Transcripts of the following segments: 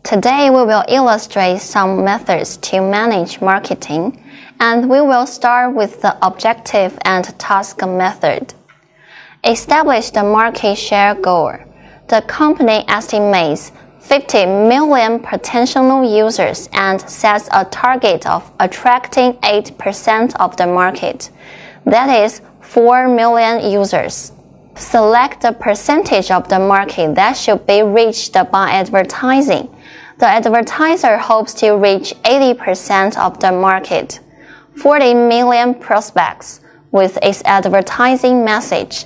Today we will illustrate some methods to manage marketing, and we will start with the objective and task method. Establish the market share goal. The company estimates 50 million potential users and sets a target of attracting 8% of the market, that is 4 million users. Select the percentage of the market that should be reached by advertising. The advertiser hopes to reach 80% of the market, 40 million prospects, with its advertising message.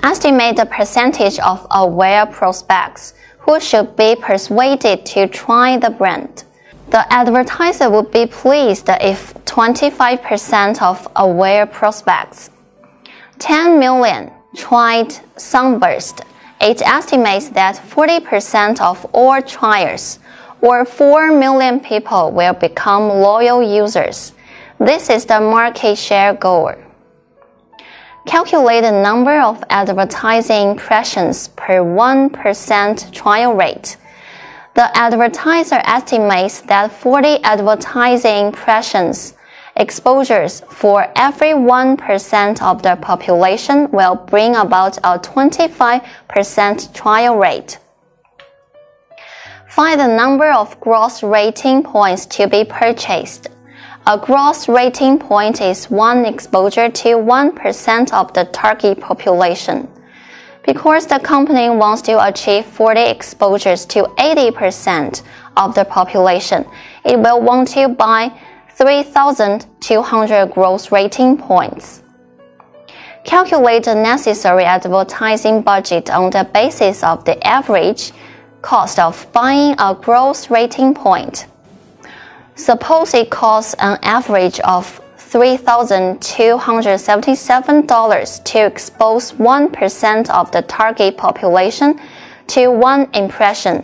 Estimate the percentage of aware prospects who should be persuaded to try the brand. The advertiser would be pleased if 25% of aware prospects, 10 million, tried Sunburst. It estimates that 40% of all triers, or 4 million people, will become loyal users. This is the market share goal. Calculate the number of advertising impressions per 1% trial rate. The advertiser estimates that 40 advertising impressions exposures for every 1% of the population will bring about a 25% trial rate. Find the number of gross rating points to be purchased. A gross rating point is one exposure to 1% of the target population. Because the company wants to achieve 40 exposures to 80% of the population, it will want to buy 3,200 gross rating points. Calculate the necessary advertising budget on the basis of the average cost of buying a gross rating point. Suppose it costs an average of $3,277 to expose 1% of the target population to one impression.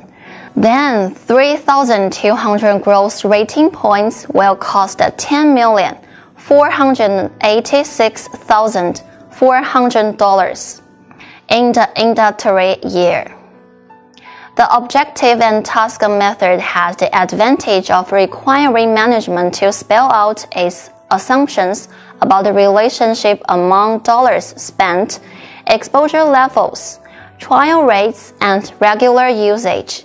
Then 3,200 gross rating points will cost $10,486,400 in the introductory year. The objective and task method has the advantage of requiring management to spell out its assumptions about the relationship among dollars spent, exposure levels, trial rates, and regular usage.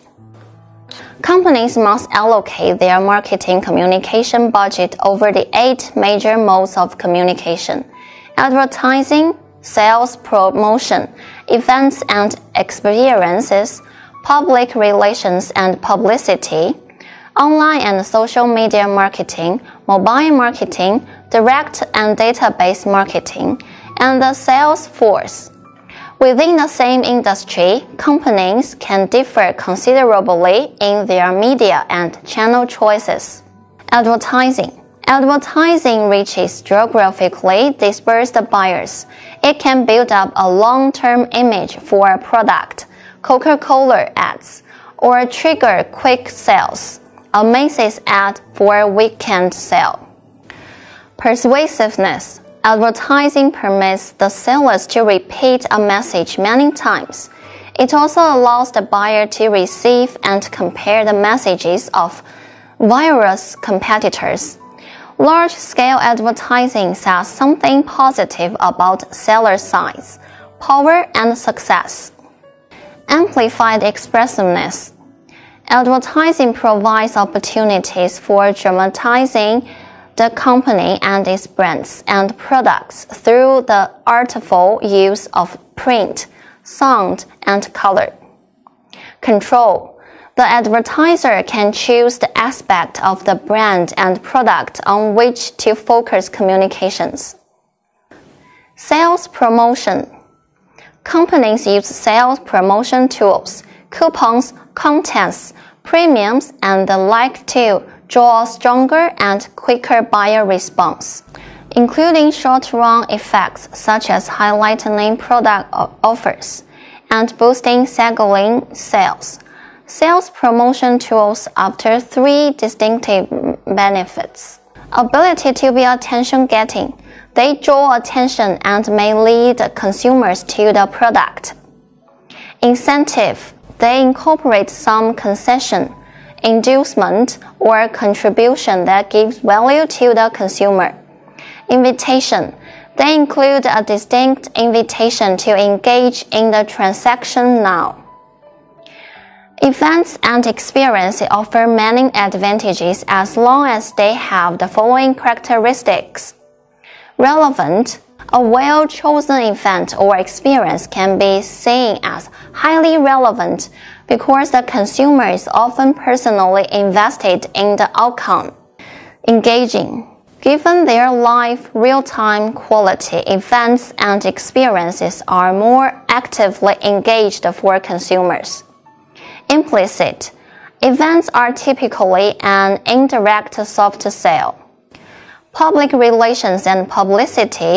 Companies must allocate their marketing communication budget over the 8 major modes of communication: advertising, sales promotion, events and experiences, public relations and publicity, online and social media marketing, mobile marketing, direct and database marketing, and the sales force. Within the same industry, companies can differ considerably in their media and channel choices. Advertising. Advertising reaches geographically dispersed buyers. It can build up a long-term image for a product, Coca-Cola ads, or trigger quick sales, a Macy's ad for a weekend sale. Persuasiveness. Advertising permits the sellers to repeat a message many times. It also allows the buyer to receive and compare the messages of various competitors. Large-scale advertising says something positive about seller size, power, and success. Amplified expressiveness. Advertising provides opportunities for dramatizing the company and its brands and products through the artful use of print, sound, and color. Control. The advertiser can choose the aspect of the brand and product on which to focus communications. Sales promotion. Companies use sales promotion tools, coupons, contests, premiums, and the like to draw stronger and quicker buyer response, including short-run effects such as highlighting product offers and boosting signaling sales. Sales promotion tools offer 3 distinctive benefits. Ability to be attention-getting. They draw attention and may lead consumers to the product. Incentive. they incorporate some concession, inducement, or contribution that gives value to the consumer. Invitation. They include a distinct invitation to engage in the transaction now. Events and experiences offer many advantages as long as they have the following characteristics. Relevant. A well-chosen event or experience can be seen as highly relevant because the consumer is often personally invested in the outcome. Engaging. Given their live, real-time quality, events and experiences are more actively engaged for consumers. Implicit. Events are typically an indirect soft sale. Public relations and publicity.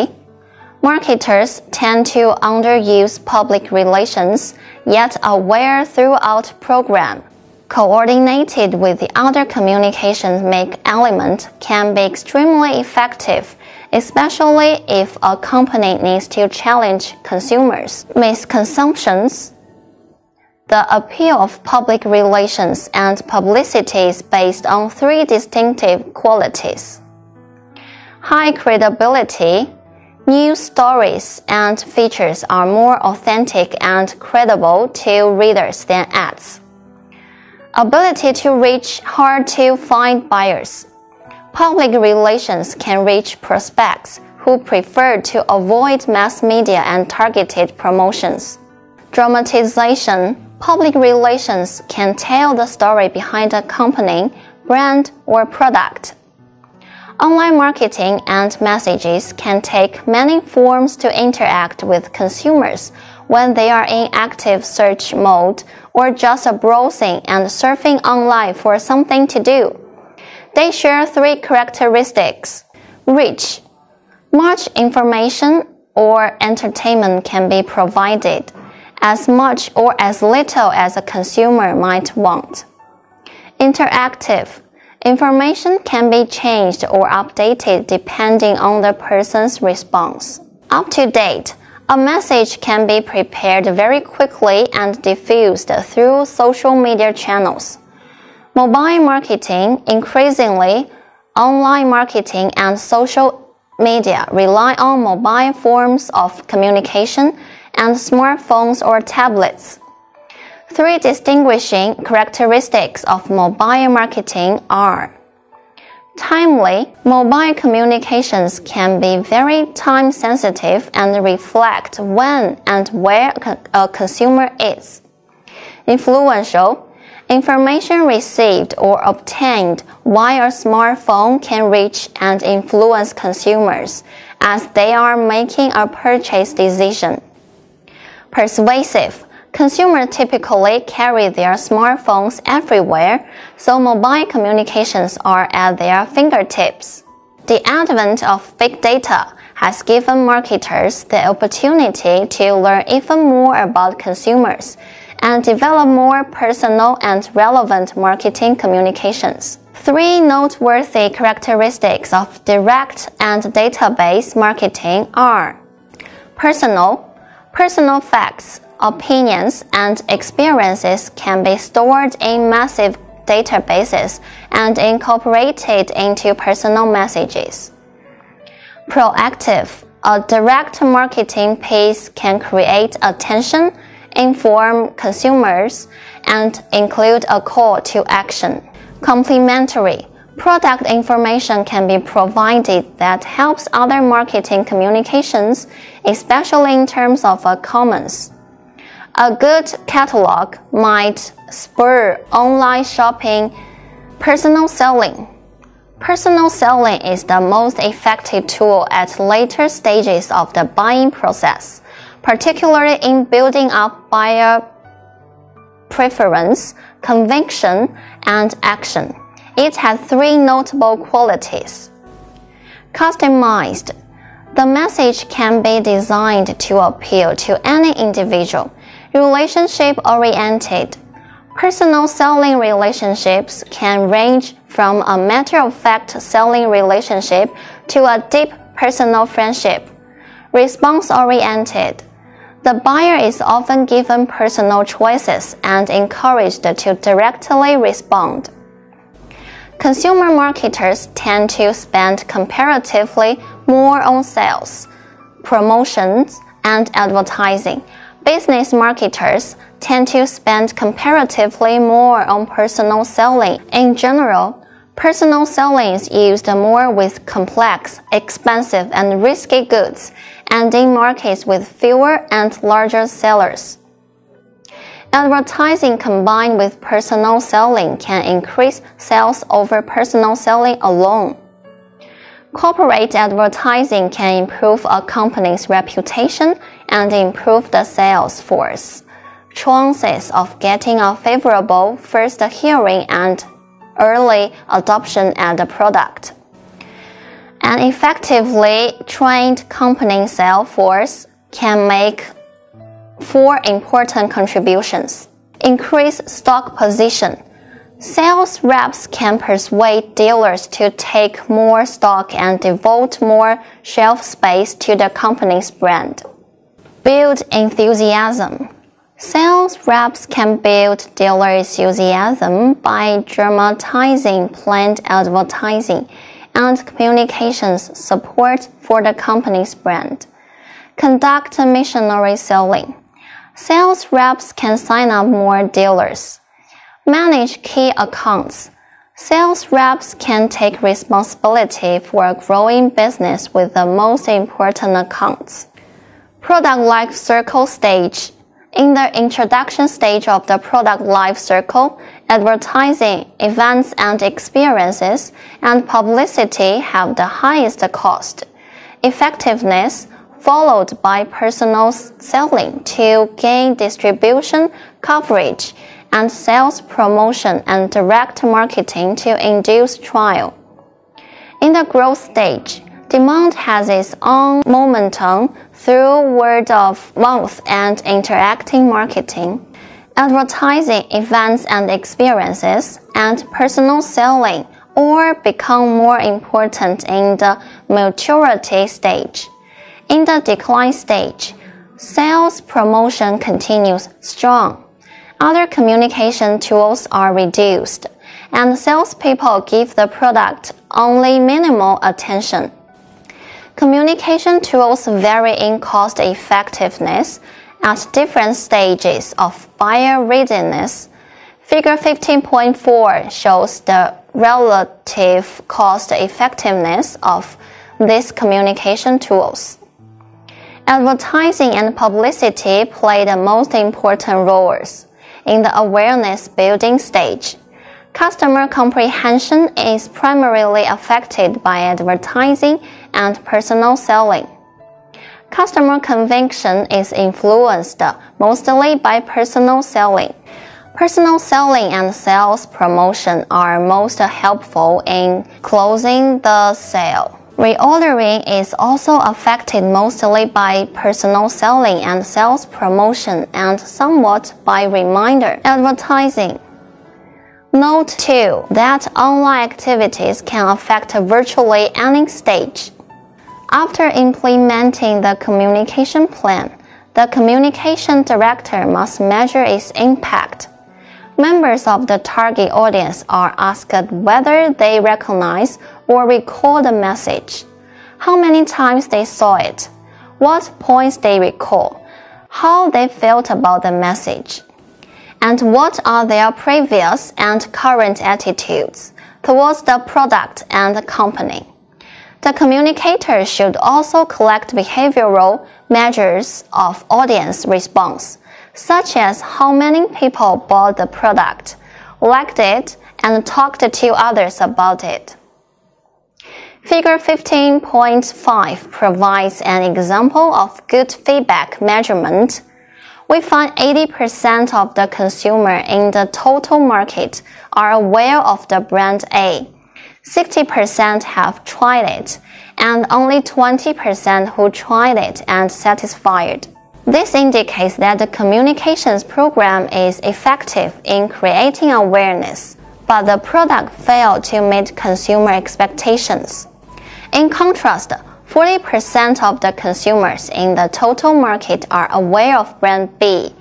Marketers tend to underuse public relations, yet a well-thought program, coordinated with the other communications element, can be extremely effective, especially if a company needs to challenge consumers' misconceptions. The appeal of public relations and publicity is based on three distinctive qualities. High credibility. News stories and features are more authentic and credible to readers than ads. Ability to reach hard-to-find buyers. Public relations can reach prospects who prefer to avoid mass media and targeted promotions. Dramatization. Public relations can tell the story behind a company, brand, or product. Online marketing and messages can take many forms to interact with consumers when they are in active search mode or just browsing and surfing online for something to do. They share three characteristics. Reach. Much information or entertainment can be provided, as much or as little as a consumer might want. Interactive. Information can be changed or updated depending on the person's response. Up to date. A message can be prepared very quickly and diffused through social media channels. Mobile marketing. Increasingly, online marketing and social media rely on mobile forms of communication and smartphones or tablets. Three distinguishing characteristics of mobile marketing are: timely. Mobile communications can be very time-sensitive and reflect when and where a consumer is. Influential. Information received or obtained via a smartphone can reach and influence consumers as they are making a purchase decision. Persuasive. Consumers typically carry their smartphones everywhere, so mobile communications are at their fingertips. The advent of big data has given marketers the opportunity to learn even more about consumers and develop more personal and relevant marketing communications. Three noteworthy characteristics of direct and database marketing are: personal facts, opinions, and experiences can be stored in massive databases and incorporated into personal messages. Proactive. A direct marketing piece can create attention, inform consumers, and include a call to action. Complementary. Product information can be provided that helps other marketing communications, especially in terms of commons. A good catalog might spur online shopping. Personal selling. Personal selling is the most effective tool at later stages of the buying process, particularly in building up buyer preference, conviction, and action. It has three notable qualities. Customized. The message can be designed to appeal to any individual. Relationship-oriented. Personal selling relationships can range from a matter-of-fact selling relationship to a deep personal friendship. Response-oriented. The buyer is often given personal choices and encouraged to directly respond. Consumer marketers tend to spend comparatively more on sales, promotions, and advertising. Business marketers tend to spend comparatively more on personal selling. In general, personal selling is used more with complex, expensive, and risky goods, and in markets with fewer and larger sellers. Advertising combined with personal selling can increase sales over personal selling alone. Corporate advertising can improve a company's reputation and improve the sales force chances of getting a favorable first hearing and early adoption at the product. An effectively trained company sales force can make 4 important contributions. Increase stock position. Sales reps can persuade dealers to take more stock and devote more shelf space to the company's brand. Build enthusiasm. Sales reps can build dealer enthusiasm by dramatizing planned advertising and communications support for the company's brand. Conduct missionary selling. Sales reps can sign up more dealers. Manage key accounts. Sales reps can take responsibility for a growing business with the most important accounts. Product life cycle stage. In the introduction stage of the product life cycle, advertising, events and experiences, and publicity have the highest cost. Effectiveness followed by personal selling to gain distribution, coverage, and sales promotion and direct marketing to induce trial. In the growth stage, demand has its own momentum through word of mouth and interacting marketing. Advertising, events and experiences, and personal selling all become more important in the maturity stage. In the decline stage, sales promotion continues strong. Other communication tools are reduced, and salespeople give the product only minimal attention. Communication tools vary in cost effectiveness at different stages of buyer readiness. Figure 15.4 shows the relative cost effectiveness of these communication tools. Advertising and publicity play the most important roles in the awareness building stage. Customer comprehension is primarily affected by advertising and personal selling. Customer conviction is influenced mostly by personal selling. Personal selling and sales promotion are most helpful in closing the sale. Reordering is also affected mostly by personal selling and sales promotion and somewhat by reminder advertising. Note 2 that online activities can affect virtually any stage. After implementing the communication plan, the communication director must measure its impact. Members of the target audience are asked whether they recognize or recall the message, how many times they saw it, what points they recall, how they felt about the message, and what are their previous and current attitudes towards the product and the company. The communicator should also collect behavioral measures of audience response, such as how many people bought the product, liked it, and talked to others about it. Figure 15.5 provides an example of good feedback measurement. We find 80% of the consumer in the total market are aware of the brand A. 60% have tried it, and only 20% who tried it and satisfied. This indicates that the communications program is effective in creating awareness, but the product failed to meet consumer expectations. In contrast, 40% of the consumers in the total market are aware of brand B,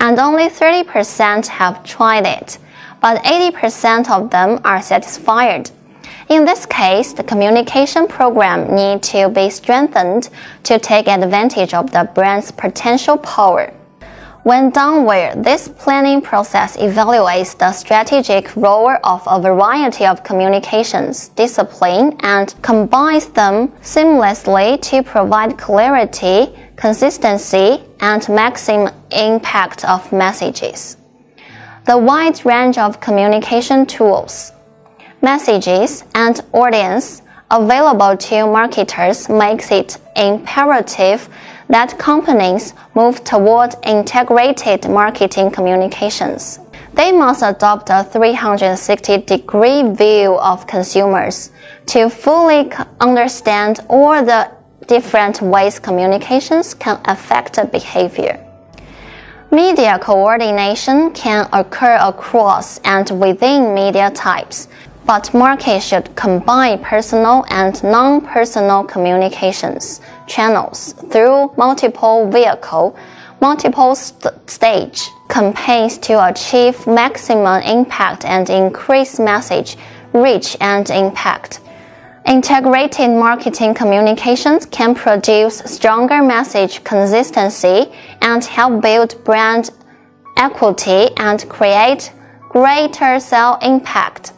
and only 30% have tried it, but 80% of them are satisfied. In this case, the communication program needs to be strengthened to take advantage of the brand's potential power. When done well, this planning process evaluates the strategic role of a variety of communications disciplines and combines them seamlessly to provide clarity, consistency, and maximum impact of messages. The wide range of communication tools, messages, and audience available to marketers makes it imperative that companies move toward integrated marketing communications. They must adopt a 360-degree view of consumers to fully understand all the different ways communications can affect behavior. Media coordination can occur across and within media types, but markets should combine personal and non-personal communications channels through multiple stage campaigns to achieve maximum impact and increase message reach and impact. Integrated marketing communications can produce stronger message consistency and help build brand equity and create greater sales impact.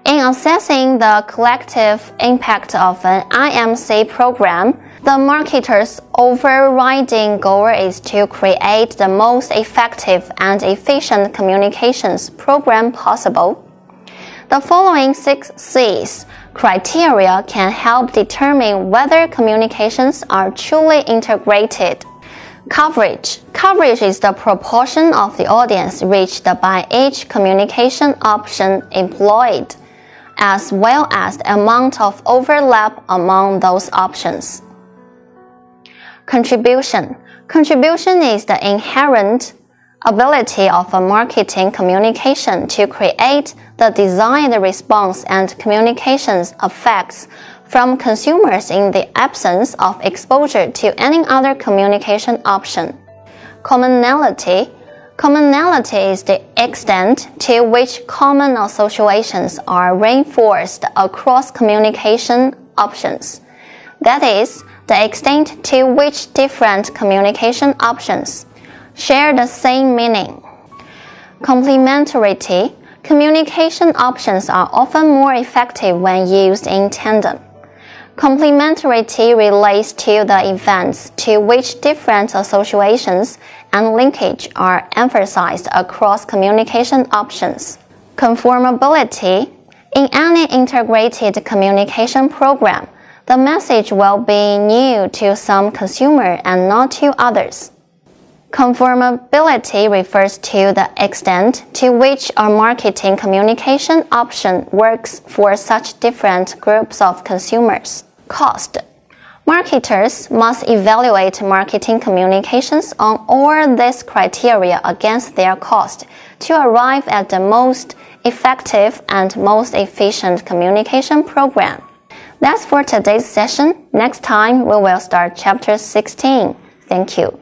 In assessing the collective impact of an IMC program, the marketer's overriding goal is to create the most effective and efficient communications program possible. The following 6 C's criteria can help determine whether communications are truly integrated. Coverage. Coverage is the proportion of the audience reached by each communication option employed, as well as the amount of overlap among those options. Contribution. Contribution is the inherent ability of a marketing communication to create the desired response and communications effects from consumers in the absence of exposure to any other communication option. Commonality. Commonality is the extent to which common associations are reinforced across communication options. That is, the extent to which different communication options share the same meaning. Complementarity. Communication options are often more effective when used in tandem. Complementarity relates to the events to which different associations and linkage are emphasized across communication options. Conformability. In any integrated communication program, the message will be new to some consumer and not to others. Conformability refers to the extent to which a marketing communication option works for such different groups of consumers. Cost. Marketers must evaluate marketing communications on all these criteria against their cost to arrive at the most effective and most efficient communication program. That's for today's session. Next time, we will start Chapter 16. Thank you.